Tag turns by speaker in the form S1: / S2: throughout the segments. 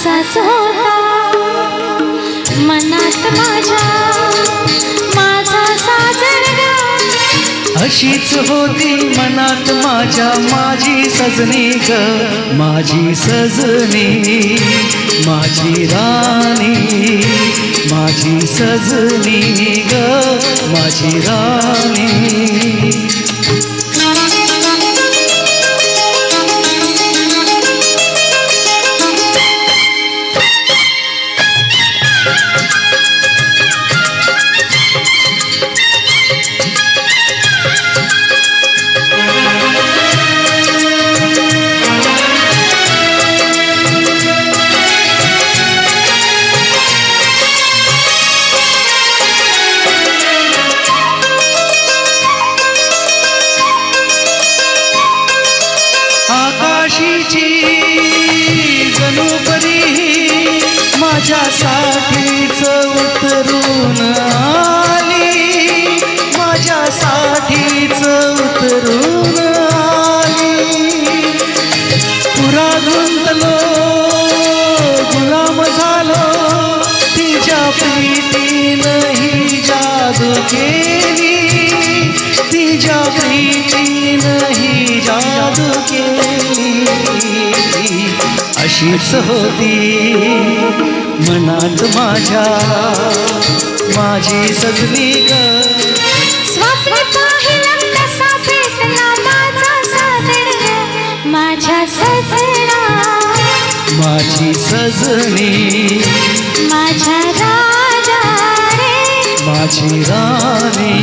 S1: असाच होता मनात माझा साजणगा,
S2: अशीच होती मनात माझी सजनी ग, माझी सजनी, माझी राणी, माझी सजनी ग, माझी राणी. आकाशीची जणू परी माझ्यासाठीच उतरून आली, माझ्यासाठीच उतरून आली. पुरा गुंतलो गुलाम झालो, तिच्या प्रीतीनं ही जादू केली, तिच्या प्रीतीनं ही जादू केली. अशीच होती मनात माझी सजनी ग,
S1: स्वप्न पाहिलं कसा भेटला माझा साजणगा, माझ्या सजना,
S2: माझी सजनी,
S1: माझ्या राजा रे,
S2: माझी राणी.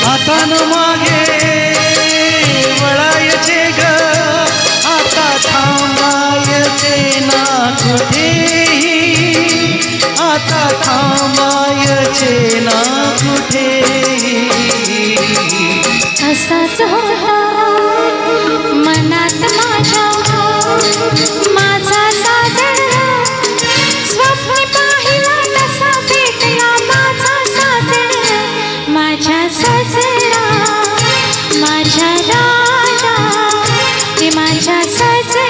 S2: आता न मागे वळायचे ग, आता थांबायचे ना कुठेही, आता थांबायचे ना कुठेही.
S1: असाच होता मनात माझा साजणगा, स्वप्न पाहिला तसा भेटला माझा साजणगा, माझ्या सजना, माझ्या राजा रे, माझ्या सजना.